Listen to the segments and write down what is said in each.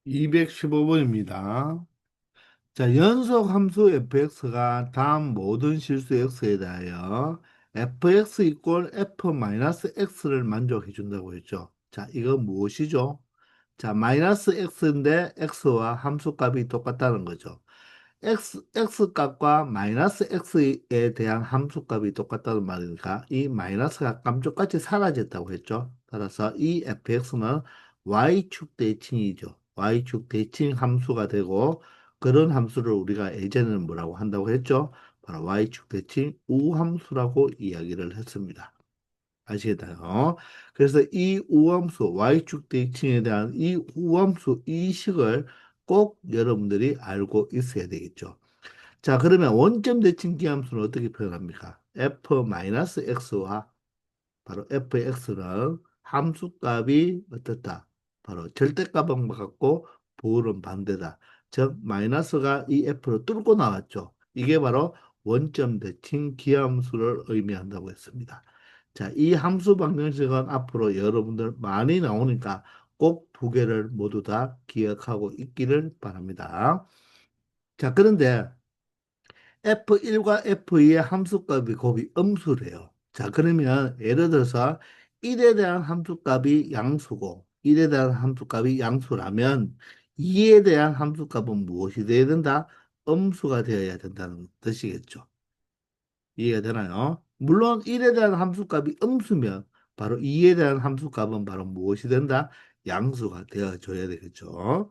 215번입니다. 자, 연속 함수 fx가 다음 모든 실수 x에 대하여 fx 이꼴 f-x를 만족해 준다고 했죠. 자, 이거 무엇이죠? 자, 마이너스 x인데 x와 함수값이 똑같다는 거죠. x 값과 마이너스 x에 대한 함수값이 똑같다는 말이니까 이 마이너스가 깜짝같이 사라졌다고 했죠. 따라서 이 fx는 y축 대칭이죠. y축 대칭 함수가 되고 그런 함수를 우리가 예전에는 뭐라고 한다고 했죠? 바로 y축 대칭 우함수라고 이야기를 했습니다. 아시겠나요? 그래서 이 우함수 y축 대칭에 대한 이 우함수 이 식을 꼭 여러분들이 알고 있어야 되겠죠. 자, 그러면 원점 대칭 기함수는 어떻게 표현합니까? f-x와 바로 fx는 함수값이 어떻다? 바로 절대값은 같고 부호는 반대다. 즉 마이너스가 이 f로 뚫고 나왔죠. 이게 바로 원점 대칭 기함수를 의미한다고 했습니다. 자, 이 함수 방정식은 앞으로 여러분들 많이 나오니까 꼭 두 개를 모두 다 기억하고 있기를 바랍니다. 자, 그런데 F1과 F2의 함수값이 곱이 음수래요. 자, 그러면 예를 들어서 1에 대한 함수값이 양수고 1에 대한 함수값이 양수라면 2에 대한 함수값은 무엇이 되어야 된다? 음수가 되어야 된다는 뜻이겠죠. 이해가 되나요? 물론 1에 대한 함수값이 음수면 바로 2에 대한 함수값은 바로 무엇이 된다? 양수가 되어줘야 되겠죠.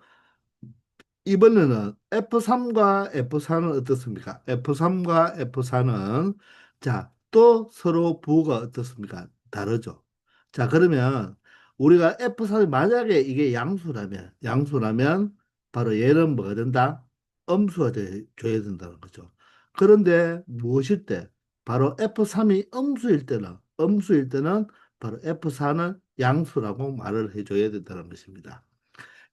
이번에는 F3과 F4는 어떻습니까? F3과 F4는 자, 또 서로 부호가 어떻습니까? 다르죠. 자, 그러면 우리가 F3이 만약에 이게 양수라면 바로 얘는 뭐가 된다? 음수가 줘야 된다는 거죠. 그런데 무엇일 때? 바로 F3이 음수일 때는 바로 F4는 양수라고 말을 해줘야 된다는 것입니다.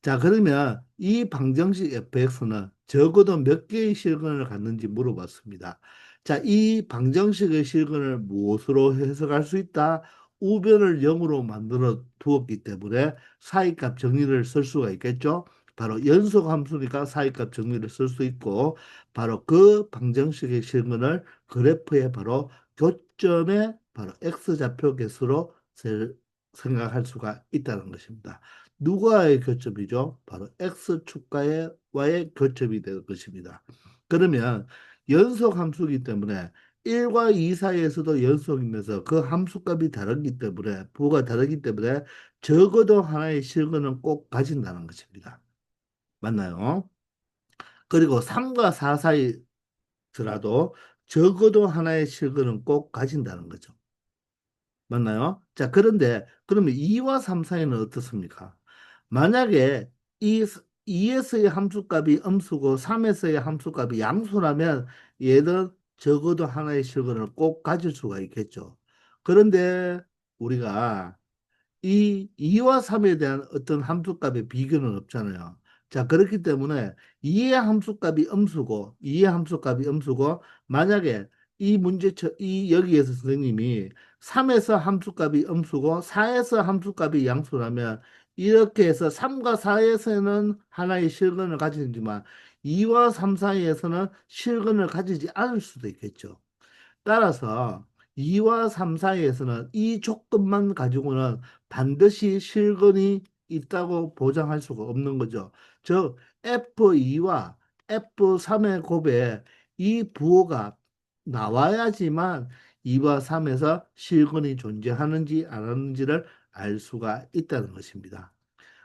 자, 그러면 이 방정식 fx는 적어도 몇 개의 실근을 갖는지 물어봤습니다. 자, 이 방정식의 실근을 무엇으로 해석할 수 있다? 우변을 0으로 만들어 두었기 때문에 사이값 정리를 쓸 수가 있겠죠. 바로 연속 함수니까 사이값 정리를 쓸 수 있고 바로 그 방정식의 실근을 그래프에 바로 교점의 바로 x좌표 개수로 생각할 수가 있다는 것입니다. 누구와의 교점이죠? 바로 X축과와의 교점이 될 것입니다. 그러면 연속 함수이기 때문에 1과 2 사이에서도 연속이면서 그 함수값이 다르기 때문에 부호가 다르기 때문에 적어도 하나의 실근은 꼭 가진다는 것입니다. 맞나요? 그리고 3과 4 사이더라도 적어도 하나의 실근은 꼭 가진다는 거죠. 맞나요? 자, 그런데 그러면 2와 3 사이는 어떻습니까? 만약에 이 2에서의 함수값이 음수고 3에서의 함수값이 양수라면 얘는 적어도 하나의 실근을 꼭 가질 수가 있겠죠. 그런데 우리가 이 2와 3에 대한 어떤 함수값의 비교는 없잖아요. 자, 그렇기 때문에 2의 함수값이 음수고 2의 함수값이 음수고 만약에 이 여기에서 선생님이 3에서 함수값이 음수고 4에서 함수값이 양수라면 이렇게 해서 3과 4에서는 하나의 실근을 가지지만 2와 3 사이에서는 실근을 가지지 않을 수도 있겠죠. 따라서 2와 3 사이에서는 이 조건만 가지고는 반드시 실근이 있다고 보장할 수가 없는 거죠. 즉 F2와 F3의 곱에 이 부호가 나와야지만 2와 3에서 실근이 존재하는지 안 하는지를 알 수가 있다는 것입니다.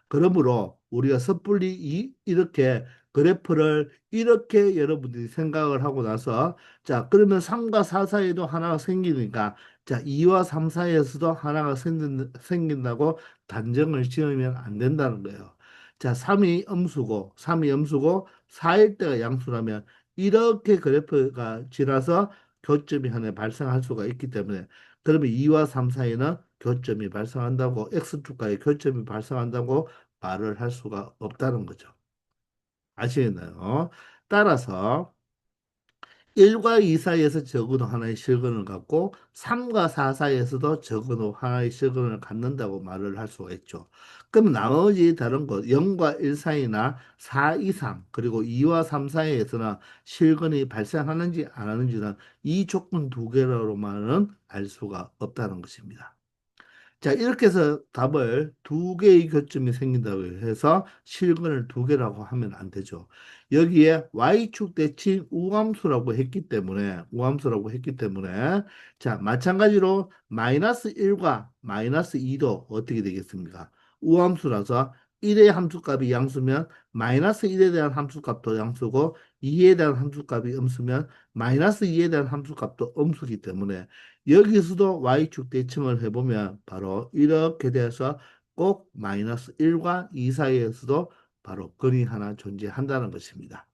그러므로 우리가 섣불리 이렇게 그래프를 이렇게 여러분들이 생각을 하고 나서 자 그러면 3과 4 사이에도 하나가 생기니까 자 2와 3 사이에서도 하나가 생긴다고 단정을 지으면 안 된다는 거예요. 자 3이 음수고 4일 때가 양수라면 이렇게 그래프가 지나서 교점이 하나 발생할 수가 있기 때문에 그러면 2와 3 사이는 교점이 발생한다고 X축과의 교점이 발생한다고 말을 할 수가 없다는 거죠. 아시겠나요? 따라서 1과 2 사이에서 적어도 하나의 실근을 갖고 3과 4 사이에서도 적어도 하나의 실근을 갖는다고 말을 할 수가 있죠. 그럼 나머지 다른 것 0과 1 사이나 4 이상 그리고 2와 3 사이에서는 실근이 발생하는지 안 하는지는 이 조건 두 개로만은 알 수가 없다는 것입니다. 자, 이렇게 해서 답을 두 개의 교점이 생긴다고 해서 실근을 두 개라고 하면 안 되죠. 여기에 y축 대칭 우함수라고 했기 때문에 자, 마찬가지로 마이너스 1과 마이너스 2도 어떻게 되겠습니까? 우함수라서 1의 함수값이 양수면 마이너스 1에 대한 함수값도 양수고 2에 대한 함수값이 음수면 마이너스 2에 대한 함수값도 음수기 때문에 여기서도 y축 대칭을 해보면 바로 이렇게 돼서 꼭 마이너스 1과 2 사이에서도 바로 근이 하나 존재한다는 것입니다.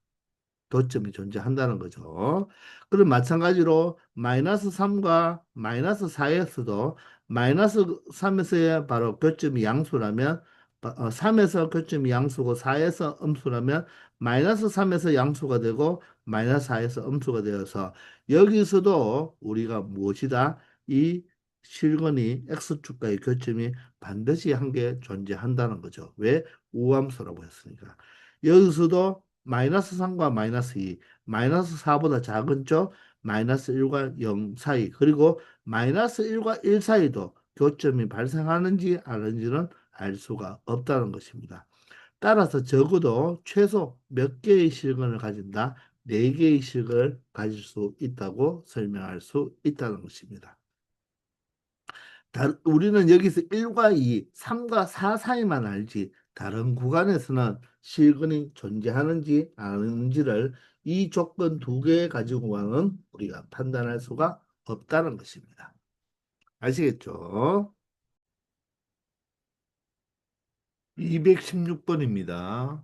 도점이 존재한다는 거죠. 그럼 마찬가지로 마이너스 3과 마이너스 4에서도 마이너스 3에서의 바로 교점이 양수라면 3에서 교점이 양수고 4에서 음수라면 마이너스 3에서 양수가 되고 마이너스 4에서 음수가 되어서 여기서도 우리가 무엇이다? 이 실근이 x축과의 교점이 반드시 한 개 존재한다는 거죠. 왜? 우함수라고 했으니까. 여기서도 마이너스 3과 마이너스 2, 마이너스 4보다 작은 쪽, 마이너스 1과 0 사이, 그리고 마이너스 1과 1 사이도 교점이 발생하는지 아닌지는 알 수가 없다는 것입니다. 따라서 적어도 최소 몇 개의 실근을 가진다? 네 개의 실근을 가질 수 있다고 설명할 수 있다는 것입니다. 우리는 여기서 1과 2, 3과 4 사이만 알지 다른 구간에서는 실근이 존재하는지 아닌지를 이 조건 두 개 가지고는 우리가 판단할 수가 없다는 것입니다. 아시겠죠? 216번입니다.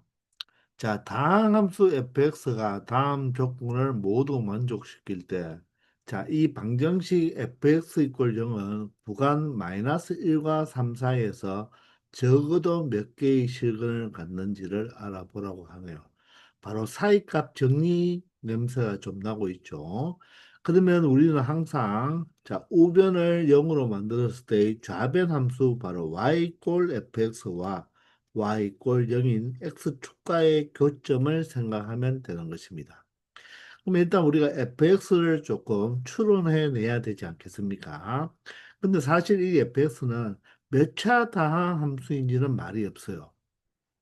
자, 다항함수 fx가 다음 조건을 모두 만족시킬 때, 자, 이 방정식 fx 이퀄 0은 구간 마이너스 1과 3 사이에서 적어도 몇 개의 실근을 갖는지를 알아보라고 하네요. 바로 사이값 정리 냄새가 좀 나고 있죠. 그러면 우리는 항상 자, 우변을 0으로 만들었을 때 좌변 함수 바로 y 꼴 fx와 y 꼴 0인 x축과의 교점을 생각하면 되는 것입니다. 그럼 일단 우리가 fx를 조금 추론해 내야 되지 않겠습니까? 근데 사실 이 fx는 몇 차 다항 함수인지는 말이 없어요.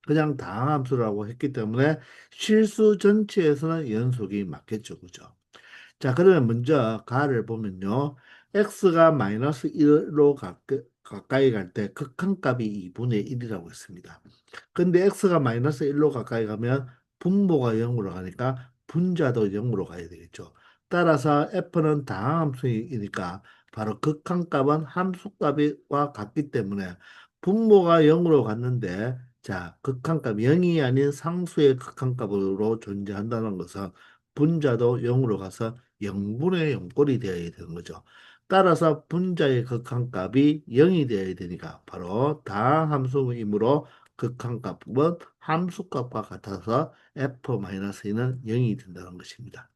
그냥 다항함수라고 했기 때문에 실수 전체에서는 연속이 맞겠죠. 그죠? 자, 그러면 먼저 가를 보면요. x가 마이너스 1로 가까이 갈 때 극한값이 2분의 1이라고 했습니다. 근데 x가 마이너스 1로 가까이 가면 분모가 0으로 가니까 분자도 0으로 가야 되겠죠. 따라서 f는 다항함수이니까 바로 극한값은 함수값과 같기 때문에 분모가 0으로 갔는데 자, 극한값 0이 아닌 상수의 극한값으로 존재한다는 것은 분자도 0으로 가서 0분의 0꼴이 되어야 되는 거죠. 따라서 분자의 극한값이 0이 되어야 되니까 바로 다함수이므로 극한값은 함수값과 같아서 f-2는 0이 된다는 것입니다.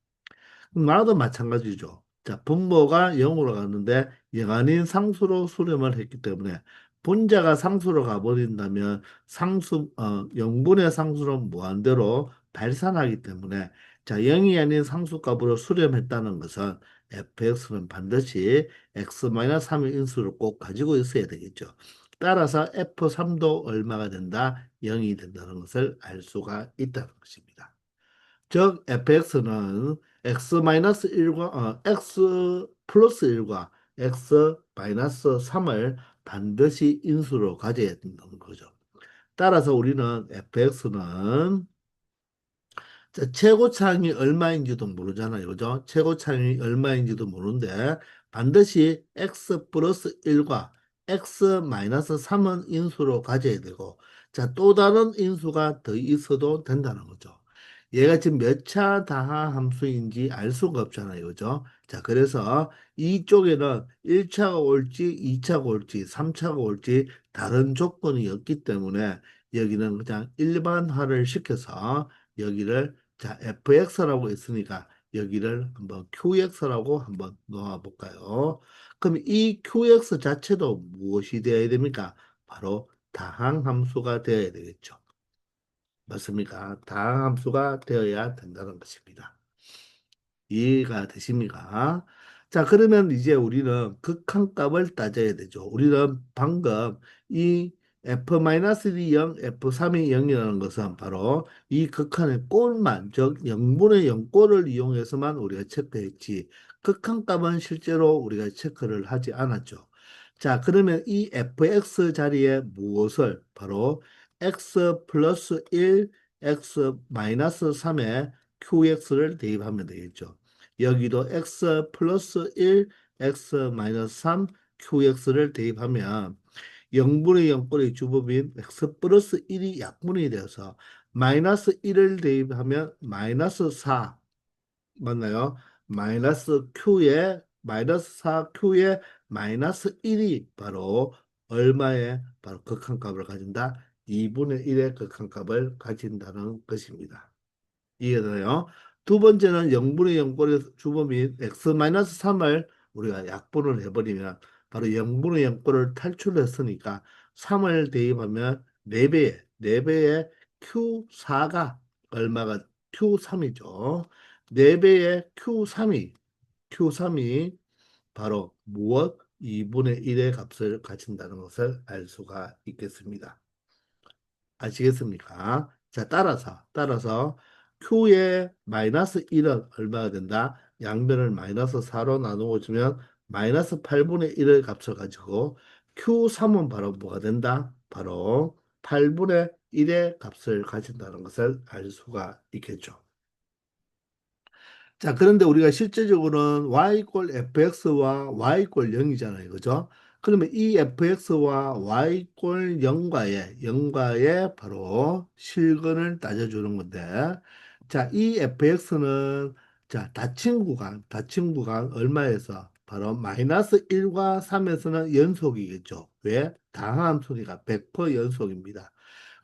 나도 마찬가지죠. 자, 분모가 0으로 갔는데 0 아닌 상수로 수렴을 했기 때문에 분자가 상수로 가버린다면 0분의 상수는 무한대로 발산하기 때문에 자, 0이 아닌 상수값으로 수렴했다는 것은 fx는 반드시 x-3의 인수를 꼭 가지고 있어야 되겠죠. 따라서 f3도 얼마가 된다? 0이 된다는 것을 알 수가 있다는 것입니다. 즉 fx는 x 플러스 1과 x 마이너스 3을 반드시 인수로 가져야 된다는 거죠. 따라서 우리는 fx는 자, 최고차항이 얼마인지도 모르잖아요. 그죠? 최고차항이 얼마인지도 모르는데 반드시 x 플러스 1과 x 마이너스 3은 인수로 가져야 되고 자, 또 다른 인수가 더 있어도 된다는 거죠. 얘가 지금 몇 차 다하 함수인지 알 수가 없잖아요. 그죠? 자, 그래서 이쪽에는 1차가 올지 2차가 올지 3차가 올지 다른 조건이 없기 때문에 여기는 그냥 일반화를 시켜서 여기를 자, fx라고 했으니까 여기를 한번 QX라고 한번 놓아 볼까요? 그럼 이 QX 자체도 무엇이 되어야 됩니까? 바로 다항함수가 되어야 되겠죠. 맞습니까? 다항함수가 되어야 된다는 것입니다. 이해가 되십니까? 자, 그러면 이제 우리는 극한값을 따져야 되죠. 우리는 방금 이 F-이 0, F3이 0이라는 것은 바로 이 극한의 꼴만, 즉 0분의 0꼴을 이용해서만 우리가 체크했지, 극한값은 실제로 우리가 체크를 하지 않았죠. 자, 그러면 이 fx 자리에 무엇을 바로 x 플러스 1, x 마이너스 3에 qx를 대입하면 되겠죠. 여기도 x 플러스 1, x 마이너스 3, qx를 대입하면 0분의 0분의 주법인 x 플러스 1이 약분이 되어서 마이너스 1을 대입하면 마이너스 4 맞나요? 마이너스 q에 마이너스 4q에 마이너스 1이 바로 얼마의 바로 극한값을 가진다? 2분의 1의 극한값을 가진다는 것입니다. 이해되나요? 두 번째는 0분의 0꼴의 주범인 x-3을 우리가 약분을 해버리면 바로 0분의 0꼴을 탈출했으니까 3을 대입하면 4배에 4배의 q4가 얼마가 q3이죠. 4배의 q3이 바로 무엇? 2분의 1의 값을 가진다는 것을 알 수가 있겠습니다. 아시겠습니까? 자, 따라서 Q의 마이너스 1은 얼마가 된다? 양변을 마이너스 4로 나누어 주면 마이너스 8분의 1의 값을 가지고 Q3은 바로 뭐가 된다? 바로 8분의 1의 값을 가진다는 것을 알 수가 있겠죠. 자, 그런데 우리가 실제적으로는 y 꼴 fx와 y 꼴 0이잖아요. 그죠? 그러면 이 fx와 y 꼴 0과의 바로 실근을 따져주는 건데, 자, 이 fx는 자, 닫힌 구간 얼마에서? 바로 마이너스 1과 3에서는 연속이겠죠. 왜? 다함수니까 100% 연속입니다.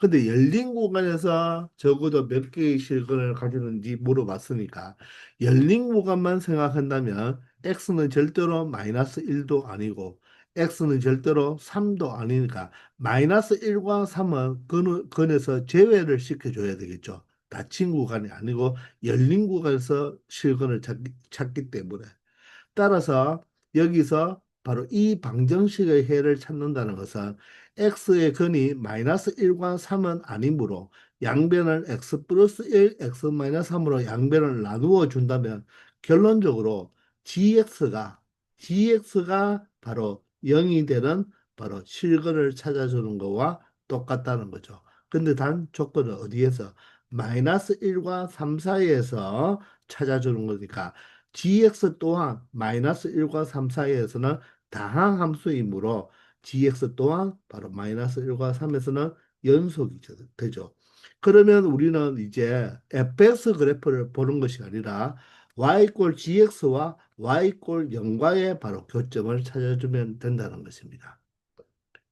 근데 열린 공간에서 적어도 몇 개의 실근을 가지는지 물어봤으니까 열린 구간만 생각한다면 x는 절대로 마이너스 1도 아니고 x는 절대로 3도 아니니까 마이너스 1과 3은 근에서 제외를 시켜줘야 되겠죠. 닫힌 구간이 아니고 열린 구간에서 실근을 찾기 때문에 따라서 여기서 바로 이 방정식의 해를 찾는다는 것은 x의 근이 마이너스 1과 3은 아니므로 양변을 x 플러스 1, x 마이너스 3으로 양변을 나누어 준다면 결론적으로 gx가 바로 0이 되는 바로 실근을 찾아주는 거와 똑같다는 거죠. 근데 단 조건은 어디에서? 마이너스 1과 3 사이에서 찾아주는 거니까 gx 또한 마이너스 1과 3 사이에서는 다항함수이므로 gx 또한 바로 마이너스 1과 3에서는 연속이 되죠. 그러면 우리는 이제 fx 그래프를 보는 것이 아니라 y 꼴 gx와 y 꼴 0과의 바로 교점을 찾아주면 된다는 것입니다.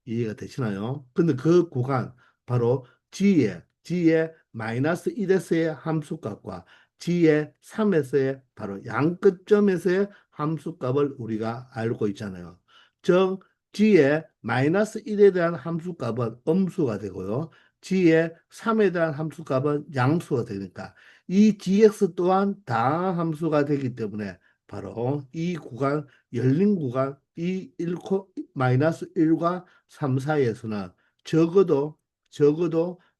이해가 되시나요? 근데 그 구간 바로 G의 마이너스 1에서의 함수값과 G의 3에서의 바로 양끝점에서의 함수값을 우리가 알고 있잖아요. 즉 G의 마이너스 1에 대한 함수값은 음수가 되고요. G의 3에 대한 함수값은 양수가 되니까 이 GX 또한 다함수가 되기 때문에 바로 이 구간 열린 구간 이 1, 마이너스 1과 3 사이에서는 적어도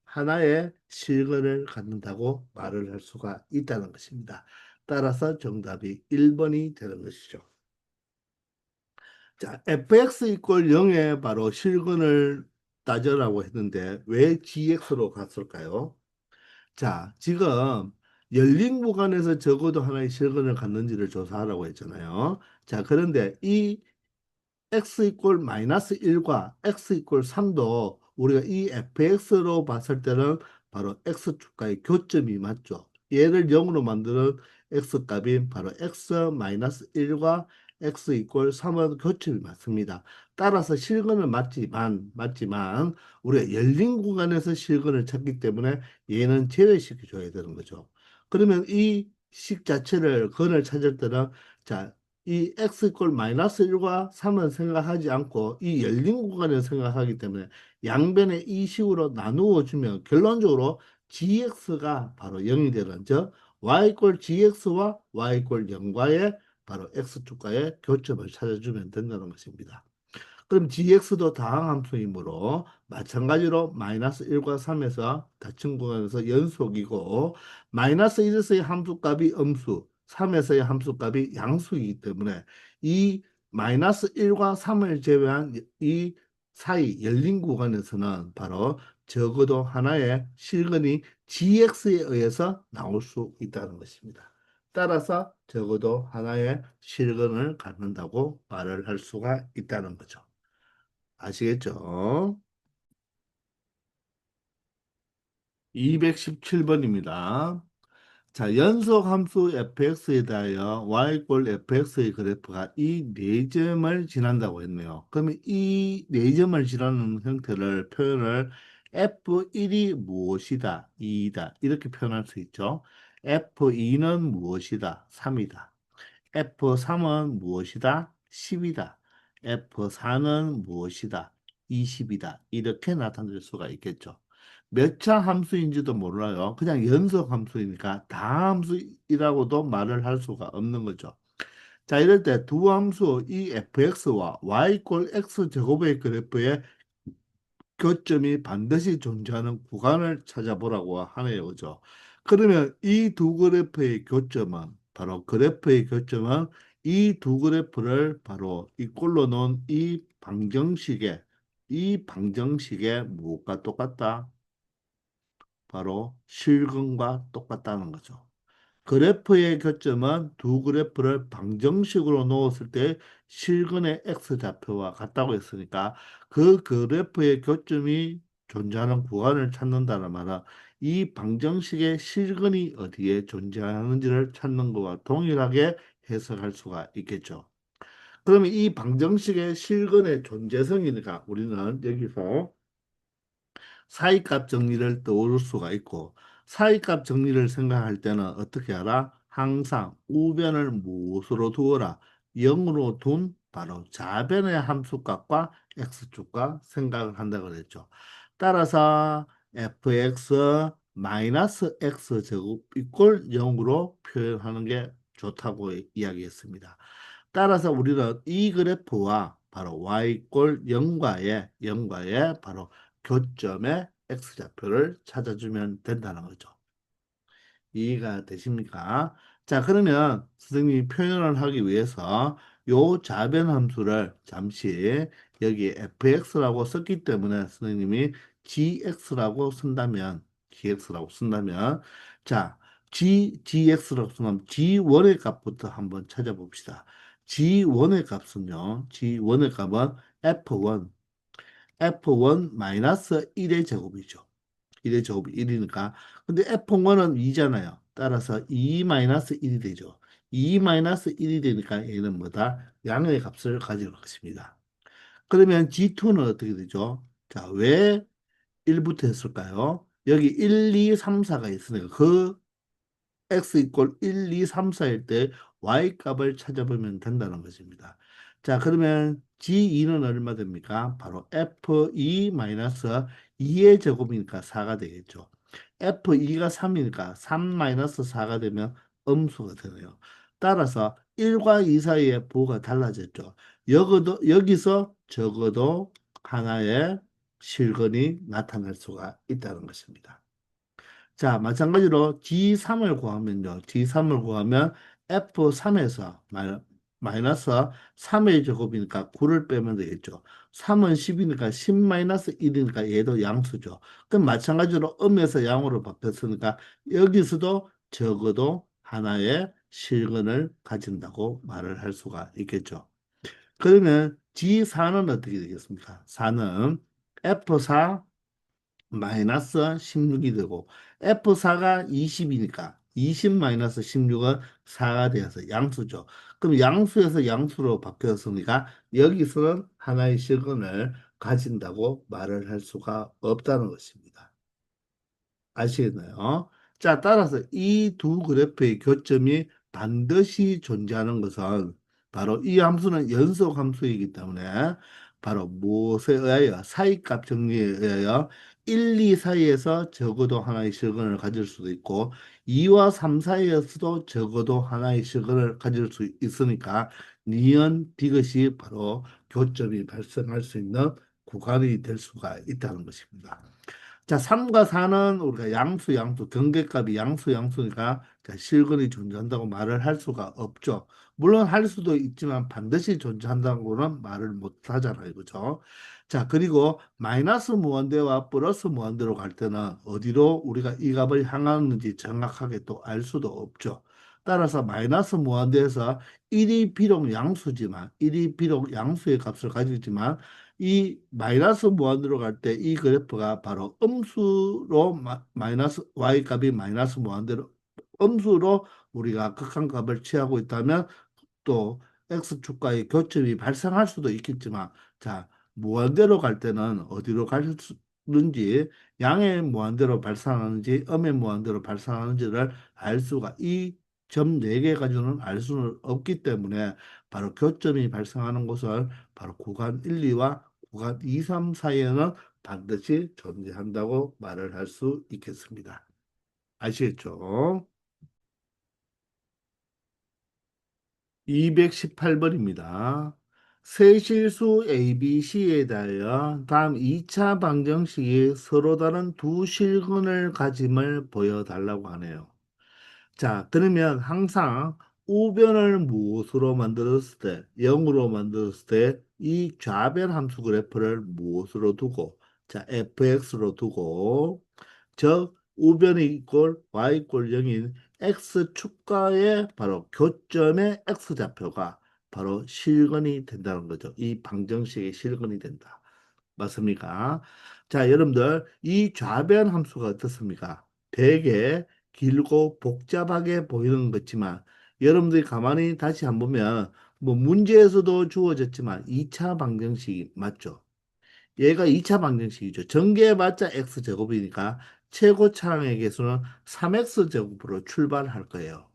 하나의 실근을 갖는다고 말을 할 수가 있다는 것입니다. 따라서 정답이 1번이 되는 것이죠. 자, fx 이퀄 0에 바로 실근을 따져라고 했는데 왜 gx로 갔을까요? 자, 지금 열린 구간에서 적어도 하나의 실근을 갖는지를 조사하라고 했잖아요. 자, 그런데 이 x 이퀄 마이너스 1과 x 이퀄 3도 우리가 이 fx로 봤을 때는 바로 x축과의 교점이 맞죠. 얘를 0으로 만드는 x값이 바로 x 마이너스 1과 x 이퀄 3은 교점이 맞습니다. 따라서 실근은 맞지만 우리가 열린 구간에서 실근을 찾기 때문에 얘는 제외시켜 줘야 되는 거죠. 그러면 이 식 자체를 근을 찾을 때는 자, 이 x 이퀄 마이너스 1과 3은 생각하지 않고 이 열린 구간을 생각하기 때문에 양변에 이 식으로 나누어 주면 결론적으로 gx가 바로 0이 되는 즉 y 이퀄 gx와 y 이퀄 0과의 바로 x축과의 교점을 찾아주면 된다는 것입니다. 그럼 gx도 다항함수이므로 마찬가지로 마이너스 1과 3에서 닫힌 구간에서 연속이고 마이너스 1에서의 함수값이 음수, 3에서의 함수값이 양수이기 때문에 이 마이너스 1과 3을 제외한 이 사이 열린 구간에서는 바로 적어도 하나의 실근이 gx에 의해서 나올 수 있다는 것입니다. 따라서 적어도 하나의 실근을 갖는다고 말을 할 수가 있다는 거죠. 아시겠죠? 217번입니다. 자, 연속 함수 fx에 대하여 y 꼴 fx의 그래프가 이 네 점을 지난다고 했네요. 그러면 이 네 점을 지나는 형태를 표현을 f1이 무엇이다, 2이다 이렇게 표현할 수 있죠. f2는 무엇이다, 3이다. F3은 무엇이다? 10이다. F4는 무엇이다? 20이다. 이렇게 나타낼 수가 있겠죠. 몇 차 함수인지도 몰라요. 그냥 연속 함수이니까 다함수이라고도 말을 할 수가 없는 거죠. 자, 이럴 때 두 함수 이 fx와 y 꼴 x 제곱의 그래프의 교점이 반드시 존재하는 구간을 찾아보라고 하네요. 그죠? 그러면 이 두 그래프의 교점은 바로 그래프의 교점은 이 두 그래프를 바로 이꼴로 놓은 이 방정식의 무엇과 똑같다? 바로 실근과 똑같다는 거죠. 그래프의 교점은 두 그래프를 방정식으로 놓았을 때 실근의 x좌표와 같다고 했으니까 그 그래프의 교점이 존재하는 구간을 찾는다는 말은 이 방정식의 실근이 어디에 존재하는지를 찾는 것과 동일하게 해석할 수가 있겠죠. 그러면 이 방정식의 실근의 존재성이니까 우리는 여기서 사이값 정리를 떠올릴 수가 있고 사이값 정리를 생각할 때는 어떻게 하라? 항상 우변을 무엇으로 두어라? 0으로 둔 바로 좌변의 함수값과 x축과 생각을 한다고 그랬죠. 따라서 fx 마이너스 x 제곱 이꼴 0으로 표현하는 게 좋다고 이야기했습니다. 따라서 우리는 이 그래프와 바로 y 꼴 0과의 바로 교점의 x좌표를 찾아주면 된다는 거죠. 이해가 되십니까? 자, 그러면 선생님이 표현을 하기 위해서 요 좌변 함수를 잠시 여기 fx라고 썼기 때문에 선생님이 gx라고 쓴다면 자, gx라고 쓴다면 g1의 값부터 한번 찾아봅시다. g1의 값은 f1 마이너스 1의 제곱이죠. 1의 제곱이 1이니까. 근데 F1은 2잖아요. 따라서 2 마이너스 1이 되죠. 2 마이너스 1이 되니까 얘는 뭐다? 양의 값을 가질 것입니다. 그러면 G2는 어떻게 되죠? 자, 왜 1부터 했을까요? 여기 1, 2, 3, 4가 있으니까 그 x 이퀄 1, 2, 3, 4일 때 y 값을 찾아보면 된다는 것입니다. 자, 그러면 G2는 얼마 됩니까? 바로 F2 마이너스 2의 제곱이니까 4가 되겠죠. F2가 3이니까 3 마이너스 4가 되면 음수가 되네요. 따라서 1과 2 사이의 부호가 달라졌죠. 여기서 적어도 하나의 실근이 나타날 수가 있다는 것입니다. 자, 마찬가지로 G3을 구하면요. G3을 구하면 F3에서 마이너스 3의 제곱이니까 9를 빼면 되겠죠. 3은 10이니까 10 마이너스 1이니까 얘도 양수죠. 그럼 마찬가지로 음에서 양으로 바뀌었으니까 여기서도 적어도 하나의 실근을 가진다고 말을 할 수가 있겠죠. 그러면 G4는 어떻게 되겠습니까? 4는 F4 마이너스 16이 되고 F4가 20이니까 20 마이너스 16은 4가 되어서 양수죠. 그럼 양수에서 양수로 바뀌었으니까 여기서는 하나의 실근을 가진다고 말을 할 수가 없다는 것입니다. 아시겠나요? 자, 따라서 이 두 그래프의 교점이 반드시 존재하는 것은 바로 이 함수는 연속 함수이기 때문에 바로 무엇에 의하여 사이값 정리에 의하여 1, 2 사이에서 적어도 하나의 실근을 가질 수도 있고 2와 3 사이에서도 적어도 하나의 실근을 가질 수 있으니까 니은 디귿이 바로 교점이 발생할 수 있는 구간이 될 수가 있다는 것입니다. 자, 3과 4는 우리가 양수, 경계값이 양수니까 자, 실근이 존재한다고 말을 할 수가 없죠. 물론 할 수도 있지만 반드시 존재한다고는 말을 못 하잖아요. 그죠? 자, 그리고 마이너스 무한대와 플러스 무한대로 갈 때는 어디로 우리가 이 값을 향하는지 정확하게 또 알 수도 없죠. 따라서 마이너스 무한대에서 1이 비록 양수지만, 1이 비록 양수의 값을 가지지만 이 마이너스 무한대로 갈 때 이 그래프가 바로 음수로 마이너스 y 값이 마이너스 무한대로 음수로 우리가 극한값을 취하고 있다면 또 x축과의 교점이 발생할 수도 있겠지만 자 무한대로 갈 때는 어디로 가는지 양의 무한대로 발생하는지 음의 무한대로 발생하는지를 알 수가 이 점 4개 가지고는 알 수는 없기 때문에 바로 교점이 발생하는 곳을 바로 구간 1, 2와 구간 2, 3 사이에는 반드시 존재한다고 말을 할 수 있겠습니다. 아시겠죠? 218번입니다. 세실수 ABC에 대하여 다음 2차 방정식이 서로 다른 두 실근을 가짐을 보여달라고 하네요. 자, 그러면 항상 우변을 무엇으로 만들었을 때, 0으로 만들었을 때, 이 좌변 함수 그래프를 무엇으로 두고, 자, fx로 두고, 즉, 우변이 이꼴 y 이꼴 0인 x축과의 바로 교점의 x좌표가 바로 실근이 된다는 거죠. 이 방정식의 실근이 된다. 맞습니까? 자, 여러분들, 이 좌변 함수가 어떻습니까? 되게 길고 복잡하게 보이는 것지만, 여러분들이 가만히 다시 한번 보면, 뭐 문제에서도 주어졌지만, 2차 방정식이 맞죠? 얘가 2차 방정식이죠. 전개해봤자 x제곱이니까 최고 차항의 개수는 3x제곱으로 출발할 거예요.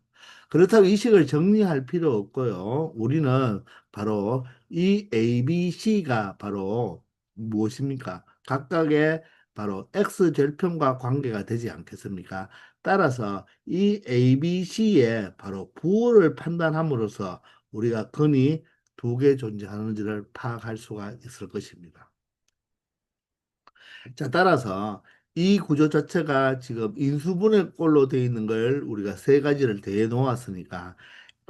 그렇다고 이 식을 정리할 필요 없고요. 우리는 바로 이 A, B, C가 바로 무엇입니까? 각각의 바로 x절편과 관계가 되지 않겠습니까? 따라서 이 A, B, C의 바로 부호를 판단함으로써 우리가 근이 두 개 존재하는지를 파악할 수가 있을 것입니다. 자, 따라서 이 구조 자체가 지금 인수분해 꼴로 되어 있는 걸 우리가 세 가지를 대해 놓았으니까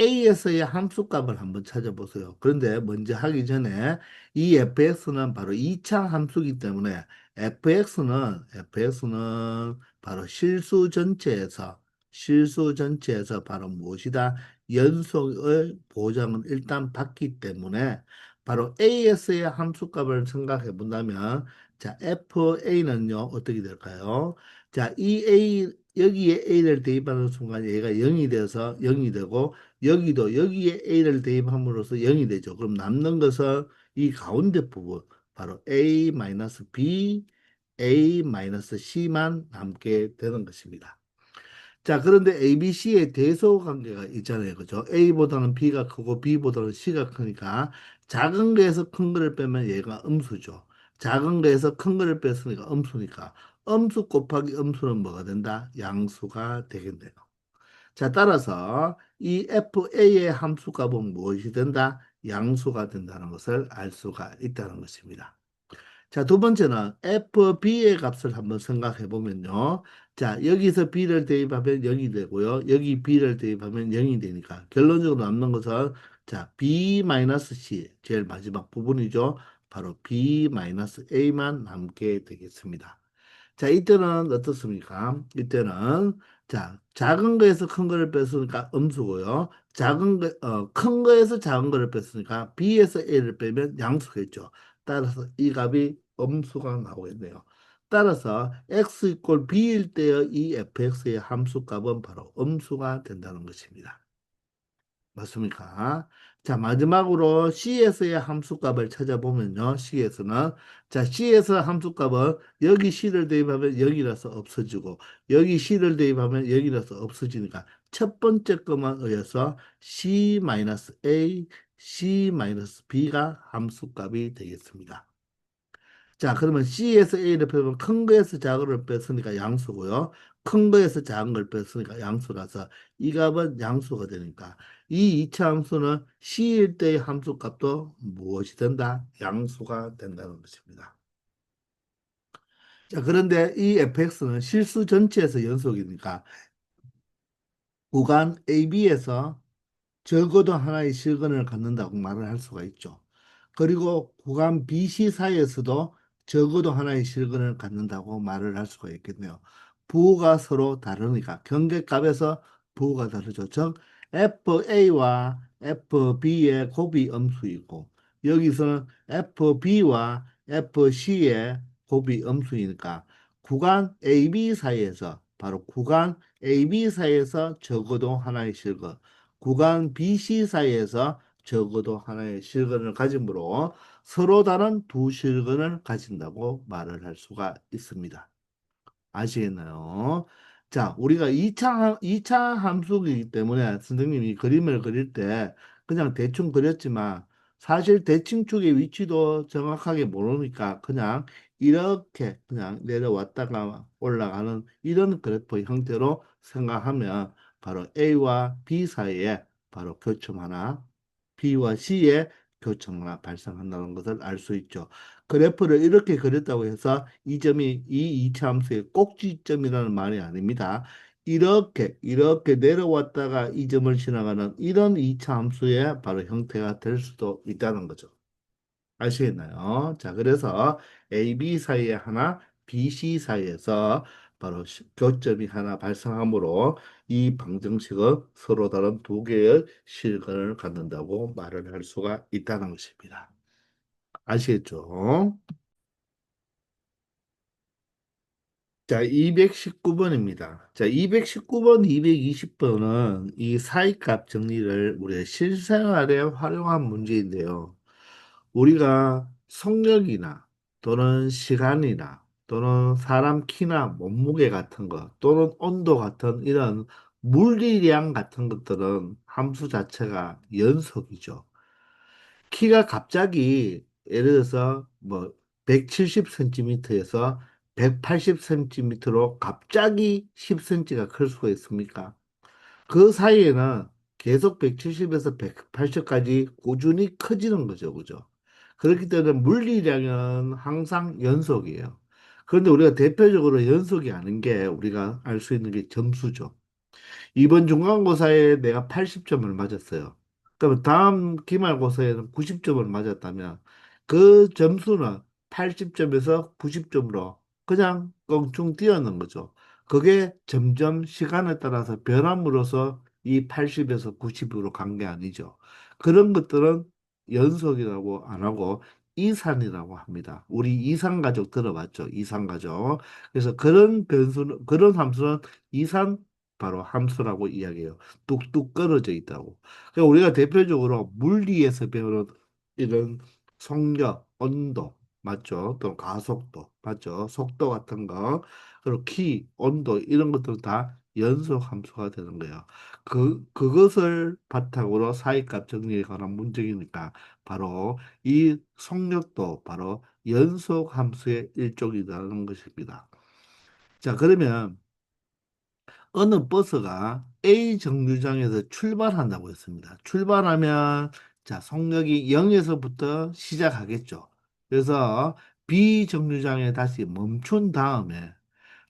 A에서의 함수값을 한번 찾아보세요. 그런데 먼저 하기 전에 이 fx는 바로 2차 함수이기 때문에 fx는 바로 실수 전체에서 바로 무엇이다? 연속의 보장은 일단 받기 때문에 바로 A에서의 함수값을 생각해 본다면 자, FA는요, 어떻게 될까요? 자, 이 A, 여기에 A를 대입하는 순간 얘가 0이 돼서 0이 되고, 여기도 여기에 A를 대입함으로써 0이 되죠. 그럼 남는 것은 이 가운데 부분, 바로 A-B, A-C만 남게 되는 것입니다. 자, 그런데 ABC의 대소 관계가 있잖아요. 그죠? A보다는 B가 크고 B보다는 C가 크니까 작은 거에서 큰 거를 빼면 얘가 음수죠. 작은 거에서 큰 거를 뺐으니까 음수니까 음수 곱하기 음수는 뭐가 된다? 양수가 되겠네요. 자, 따라서 이 FA의 함수값은 무엇이 된다? 양수가 된다는 것을 알 수가 있다는 것입니다. 자, 두 번째는 FB의 값을 한번 생각해 보면요. 자, 여기서 B를 대입하면 0이 되고요. 여기 B를 대입하면 0이 되니까 결론적으로 남는 것은 자, B-C 제일 마지막 부분이죠. 바로 B-A만 남게 되겠습니다. 자, 이때는 어떻습니까? 이때는 자, 작은 거에서 큰 거를 뺐으니까 음수고요. 큰 거에서 작은 거를 뺐으니까 B에서 A를 빼면 양수겠죠. 따라서 이 값이 음수가 나오겠네요. 따라서 x 이꼴 b일 때의 이 fx의 함수값은 바로 음수가 된다는 것입니다. 맞습니까? 자, 마지막으로 C에서의 함수값을 찾아보면요. C에서는 자, C에서 함수값은 여기 C를 대입하면 여기라서 없어지고 여기 C를 대입하면 여기라서 없어지니까 첫 번째 것만 의해서 C-A, C-B가 함수값이 되겠습니다. 자, 그러면 C에서 A를 빼면 큰 거에서 작은 걸 뺐으니까 양수고요. 큰 거에서 작은 걸 뺐으니까 양수라서 이 값은 양수가 되니까 이 이차 함수는 C일 때의 함수 값도 무엇이 된다? 양수가 된다는 것입니다. 자, 그런데 이 fx는 실수 전체에서 연속이니까 구간 AB에서 적어도 하나의 실근을 갖는다고 말을 할 수가 있죠. 그리고 구간 BC 사이에서도 적어도 하나의 실근을 갖는다고 말을 할 수가 있겠네요. 부호가 서로 다르니까 경계값에서 부호가 다르죠. 즉 FA와 FB의 곱이 음수이고 여기서는 FB와 FC의 곱이 음수이니까 구간 AB 사이에서 바로 구간 AB 사이에서 적어도 하나의 실근 구간 BC 사이에서 적어도 하나의 실근을 가지므로 서로 다른 두 실근을 가진다고 말을 할 수가 있습니다. 아시겠나요? 자, 우리가 이차 함수이기 때문에 선생님이 그림을 그릴 때 그냥 대충 그렸지만 사실 대칭축의 위치도 정확하게 모르니까 그냥 이렇게 그냥 내려왔다가 올라가는 이런 그래프 형태로 생각하면 바로 A와 B 사이에 바로 교점 하나, B와 C의 교점 하나 발생한다는 것을 알 수 있죠. 그래프를 이렇게 그렸다고 해서 이 점이 이 이차함수의 꼭지점이라는 말이 아닙니다. 이렇게 내려왔다가 이 점을 지나가는 이런 이차함수의 바로 형태가 될 수도 있다는 거죠. 아시겠나요? 자, 그래서 AB 사이에 하나, BC 사이에서 바로 교점이 하나 발생하므로 이 방정식은 서로 다른 두 개의 실근을 갖는다고 말을 할 수가 있다는 것입니다. 아시겠죠? 자, 219번입니다. 자, 219번, 220번은 이 사이값 정리를 우리가 실생활에 활용한 문제인데요. 우리가 속력이나 또는 시간이나 또는 사람 키나 몸무게 같은 것 또는 온도 같은 이런 물리량 같은 것들은 함수 자체가 연속이죠. 키가 갑자기 예를 들어서 뭐 170cm에서 180cm로 갑자기 10cm가 클 수가 있습니까? 그 사이에는 계속 170에서 180까지 꾸준히 커지는 거죠. 그죠? 그렇기 때문에 물리량은 항상 연속이에요. 그런데 우리가 대표적으로 연속이 아닌 게 우리가 알 수 있는 게 점수죠. 이번 중간고사에 내가 80점을 맞았어요. 그러면 다음 기말고사에는 90점을 맞았다면 그 점수는 80점에서 90점으로 그냥 껑충 뛰어는 거죠. 그게 점점 시간에 따라서 변함으로써 이 80에서 90으로 간 게 아니죠. 그런 것들은 연속이라고 안 하고 이산이라고 합니다. 우리 이산가족 들어봤죠? 이산가족. 그래서 그런 변수는, 그런 함수는 이산 바로 함수라고 이야기해요. 뚝뚝 떨어져 있다고. 그러니까 우리가 대표적으로 물리에서 배우는 이런 속력, 온도, 맞죠? 또 가속도, 맞죠? 속도 같은 거, 그리고 키, 온도 이런 것들은 다 연속 함수가 되는 거예요. 그것을 바탕으로 사이값 정리에 관한 문제이니까 바로 이 속력도 바로 연속 함수의 일종이라는 것입니다. 자, 그러면 어느 버스가 A 정류장에서 출발한다고 했습니다. 출발하면 자, 속력이 0에서부터 시작하겠죠. 그래서 B 정류장에 다시 멈춘 다음에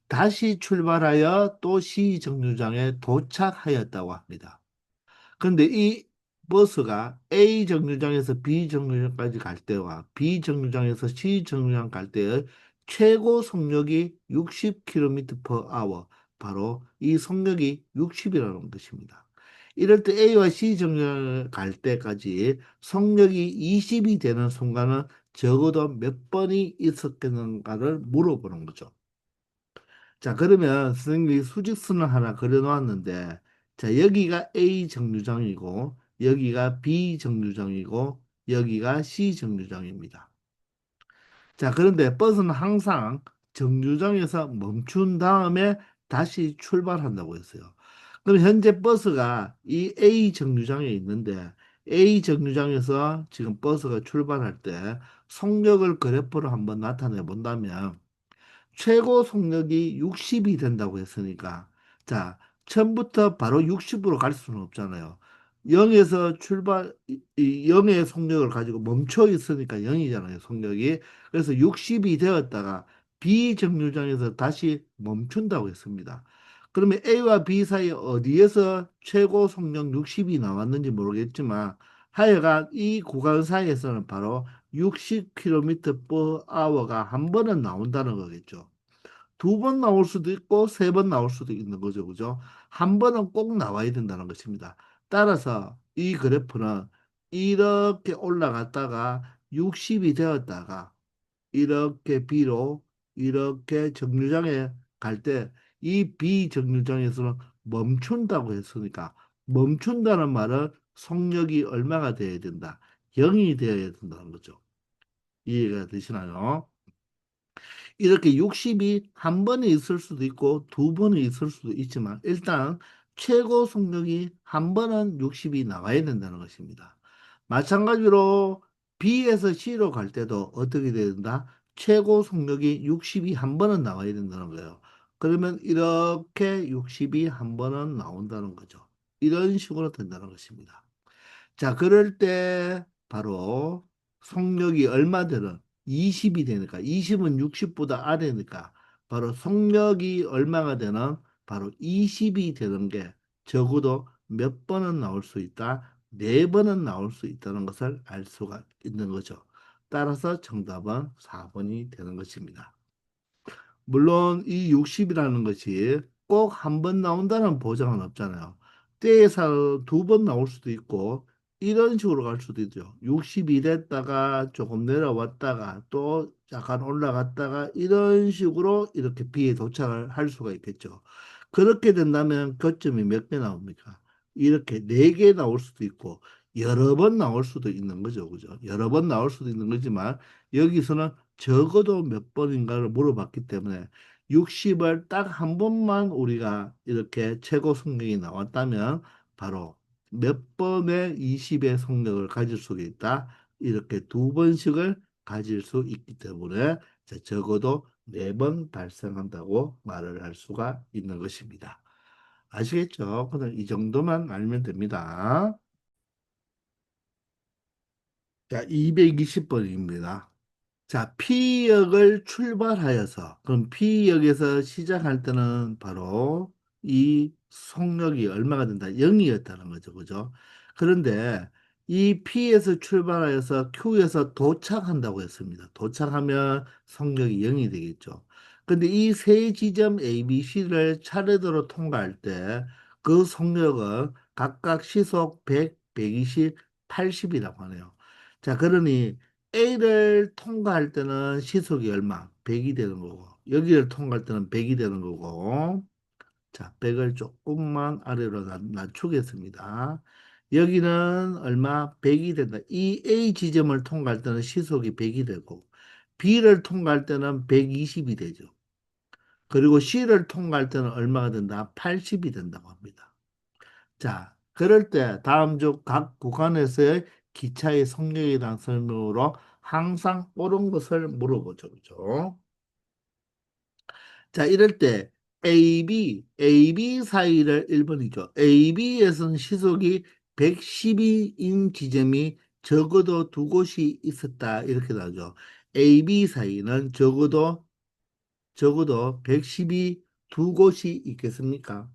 다시 출발하여 또 C 정류장에 도착하였다고 합니다. 근데 이 버스가 A 정류장에서 B 정류장까지 갈 때와 B 정류장에서 C 정류장 갈 때의 최고 속력이 60km per hour. 바로 이 속력이 60이라는 것입니다. 이럴 때 A와 C 정류장을 갈 때까지 속력이 20이 되는 순간은 적어도 몇 번이 있었겠는가를 물어보는 거죠. 자, 그러면 선생님이 수직선을 하나 그려 놓았는데, 자, 여기가 A 정류장이고, 여기가 B 정류장이고 여기가 C 정류장입니다. 자, 그런데 버스는 항상 정류장에서 멈춘 다음에 다시 출발한다고 했어요. 그럼 현재 버스가 이 A 정류장에 있는데 A 정류장에서 지금 버스가 출발할 때 속력을 그래프로 한번 나타내 본다면 최고 속력이 60이 된다고 했으니까 자, 처음부터 바로 60으로 갈 수는 없잖아요. 0에서 출발, 0의 속력을 가지고 멈춰 있으니까 0이잖아요, 속력이. 그래서 60이 되었다가 B 정류장에서 다시 멈춘다고 했습니다. 그러면 A와 B 사이 어디에서 최고 속력 60이 나왔는지 모르겠지만 하여간 이 구간 사이에서는 바로 60km per hour가 한 번은 나온다는 거겠죠. 두 번 나올 수도 있고 세 번 나올 수도 있는 거죠. 그죠? 한 번은 꼭 나와야 된다는 것입니다. 따라서 이 그래프는 이렇게 올라갔다가 60이 되었다가 이렇게 B로 이렇게 정류장에 갈 때 이 B 정류장에서는 멈춘다고 했으니까 멈춘다는 말은 속력이 얼마가 돼야 된다? 0이 되어야 된다는 거죠. 이해가 되시나요? 이렇게 60이 한 번에 있을 수도 있고 두 번에 있을 수도 있지만 일단 최고 속력이 한 번은 60이 나와야 된다는 것입니다. 마찬가지로 B에서 C로 갈 때도 어떻게 돼야 된다? 최고 속력이 60이 한 번은 나와야 된다는 거예요. 그러면 이렇게 60이 한 번은 나온다는 거죠. 이런 식으로 된다는 것입니다. 자, 그럴 때 바로 속력이 얼마 되는 20이 되니까 20은 60보다 아래니까 바로 속력이 얼마가 되는 바로 20이 되는 게 적어도 몇 번은 나올 수 있다. 네 번은 나올 수 있다는 것을 알 수가 있는 거죠. 따라서 정답은 4번이 되는 것입니다. 물론 이 60이라는 것이 꼭 한 번 나온다는 보장은 없잖아요. 때에서 두 번 나올 수도 있고 이런 식으로 갈 수도 있죠. 60이 됐다가 조금 내려왔다가 또 약간 올라갔다가 이런 식으로 이렇게 B에 도착을 할 수가 있겠죠. 그렇게 된다면 교점이 몇 개 나옵니까? 이렇게 네 개 나올 수도 있고 여러 번 나올 수도 있는 거죠. 그죠? 여러 번 나올 수도 있는 거지만 여기서는 적어도 몇 번인가를 물어봤기 때문에 60을 딱 한 번만 우리가 이렇게 최고 속력이 나왔다면 바로 몇 번의 20의 속력을 가질 수 있다. 이렇게 두 번씩을 가질 수 있기 때문에 적어도 네 번 발생한다고 말을 할 수가 있는 것입니다. 아시겠죠? 그냥 이 정도만 알면 됩니다. 자, 220번입니다. 자, P역을 출발하여서, 그럼 P역에서 시작할 때는 바로 이 속력이 얼마가 된다? 0이었다는 거죠. 그죠? 그런데 이 P에서 출발하여서 Q에서 도착한다고 했습니다. 도착하면 속력이 0이 되겠죠. 근데 이 세 지점 A, B, C를 차례대로 통과할 때 그 속력은 각각 시속 100, 120, 80이라고 하네요. 자, 그러니 A를 통과할 때는 시속이 얼마? 100이 되는 거고 여기를 통과할 때는 100이 되는 거고 자, 100을 조금만 아래로 낮추겠습니다. 여기는 얼마? 100이 된다. 이 A 지점을 통과할 때는 시속이 100이 되고 B를 통과할 때는 120이 되죠. 그리고 C를 통과할 때는 얼마가 된다? 80이 된다고 합니다. 자, 그럴 때 다음 주 각 구간에서의 기차의 속력에 대한 설명으로 항상 옳은 것을 물어보죠. 그죠? 자, 이럴 때 AB 사이를 1번이죠. AB에서는 시속이 112인 지점이 적어도 두 곳이 있었다. 이렇게 나오죠. AB 사이는 적어도 112 두 곳이 있겠습니까?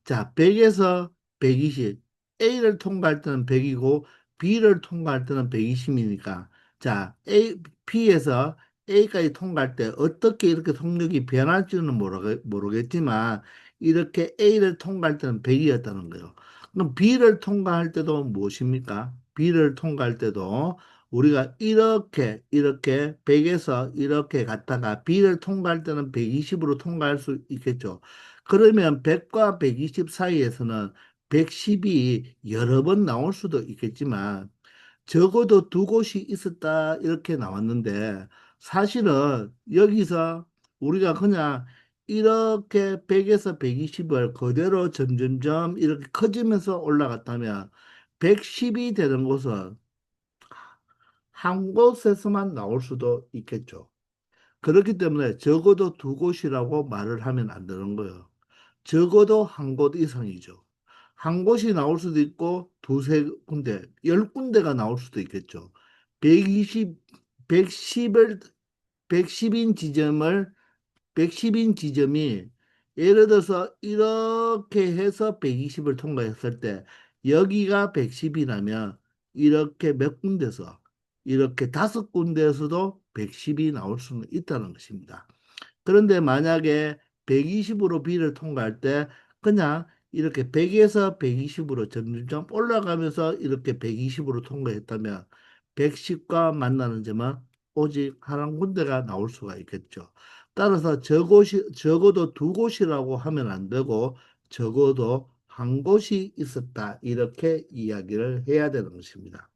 자, 100에서 120. A를 통과할 때는 100이고 B를 통과할 때는 120이니까 자, P에서 A까지 통과할 때 어떻게 이렇게 속력이 변할지는 모르겠지만 이렇게 A를 통과할 때는 100이었다는 거예요. 그럼 B를 통과할 때도 무엇입니까? B를 통과할 때도 우리가 이렇게 100에서 이렇게 갔다가 B를 통과할 때는 120으로 통과할 수 있겠죠. 그러면 100과 120 사이에서는 110이 여러 번 나올 수도 있겠지만 적어도 두 곳이 있었다 이렇게 나왔는데 사실은 여기서 우리가 그냥 이렇게 100에서 120을 그대로 점점점 이렇게 커지면서 올라갔다면 110이 되는 곳은 한 곳에서만 나올 수도 있겠죠. 그렇기 때문에 적어도 두 곳이라고 말을 하면 안 되는 거예요. 적어도 한 곳 이상이죠. 한 곳이 나올 수도 있고 두세 군데, 열 군데가 나올 수도 있겠죠. 120, 110을, 110인 지점을, 110인 지점이 예를 들어서 이렇게 해서 120을 통과했을 때 여기가 110이라면 이렇게 몇 군데서 이렇게 다섯 군데에서도 110이 나올 수는 있다는 것입니다. 그런데 만약에 120으로 B를 통과할 때 그냥 이렇게 100에서 120으로 점점 올라가면서 이렇게 120으로 통과했다면 110과 만나는 점은 오직 한 군데가 나올 수가 있겠죠. 따라서 적어도 두 곳이라고 하면 안 되고 적어도 한 곳이 있었다. 이렇게 이야기를 해야 되는 것입니다.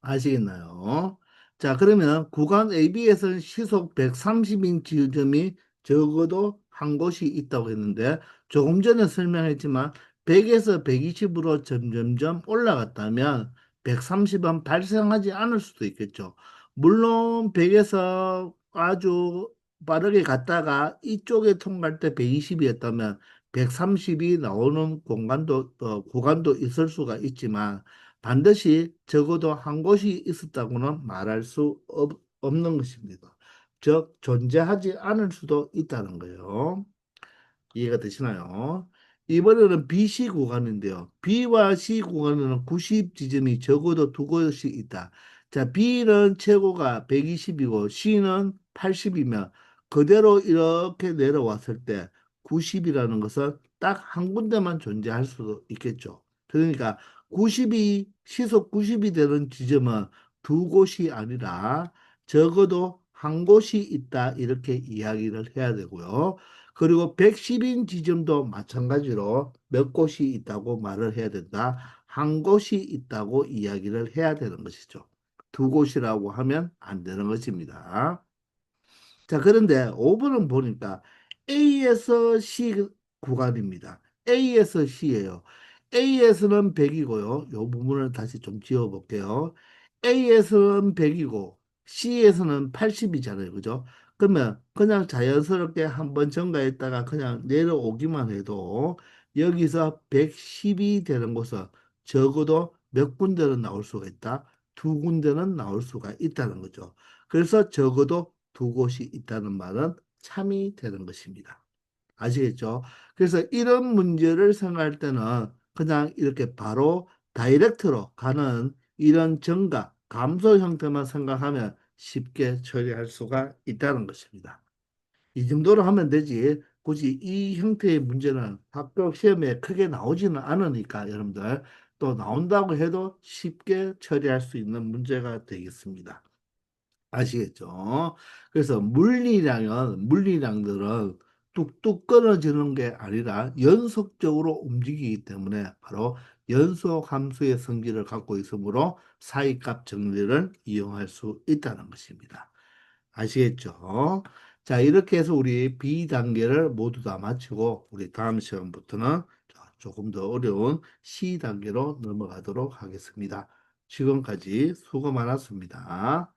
아시겠나요? 자, 그러면 구간 AB에서는 시속 130인 지점이 적어도 한 곳이 있다고 했는데 조금 전에 설명했지만 100에서 120으로 점점점 올라갔다면 130은 발생하지 않을 수도 있겠죠. 물론 100에서 아주 빠르게 갔다가 이쪽에 통과할 때 120이었다면 130이 나오는 구간도 있을 수가 있지만 반드시 적어도 한 곳이 있었다고는 말할 수 없는 것입니다. 즉, 존재하지 않을 수도 있다는 거예요. 이해가 되시나요? 이번에는 BC 구간인데요. B와 C 구간에는 90 지점이 적어도 두 곳이 있다. 자, B는 최고가 120이고 C는 80이면 그대로 이렇게 내려왔을 때 90이라는 것은 딱 한 군데만 존재할 수도 있겠죠. 그러니까 90이 시속 90이 되는 지점은 두 곳이 아니라 적어도 한 곳이 있다 이렇게 이야기를 해야 되고요. 그리고 110인 지점도 마찬가지로 몇 곳이 있다고 말을 해야 된다. 한 곳이 있다고 이야기를 해야 되는 것이죠. 두 곳이라고 하면 안 되는 것입니다. 자, 그런데 5번은 보니까 A에서 C 구간입니다. A에서 C예요. A에서는 100이고요. 이 부분을 다시 좀 지워볼게요. A에서는 100이고 C에서는 80이잖아요. 그죠? 그러면 그냥 자연스럽게 한번 증가했다가 그냥 내려오기만 해도 여기서 110이 되는 곳은 적어도 몇 군데는 나올 수가 있다. 두 군데는 나올 수가 있다는 거죠. 그래서 적어도 두 곳이 있다는 말은 참이 되는 것입니다. 아시겠죠? 그래서 이런 문제를 생각할 때는 그냥 이렇게 바로 다이렉트로 가는 이런 증가, 감소 형태만 생각하면 쉽게 처리할 수가 있다는 것입니다. 이 정도로 하면 되지. 굳이 이 형태의 문제는 합격 시험에 크게 나오지는 않으니까 여러분들 또 나온다고 해도 쉽게 처리할 수 있는 문제가 되겠습니다. 아시겠죠? 그래서 물리량들은 뚝뚝 끊어지는 게 아니라 연속적으로 움직이기 때문에 바로 연속 함수의 성질을 갖고 있으므로 사이값 정리를 이용할 수 있다는 것입니다. 아시겠죠? 자, 이렇게 해서 우리 B 단계를 모두 다 마치고 우리 다음 시간부터는 조금 더 어려운 C 단계로 넘어가도록 하겠습니다. 지금까지 수고 많았습니다.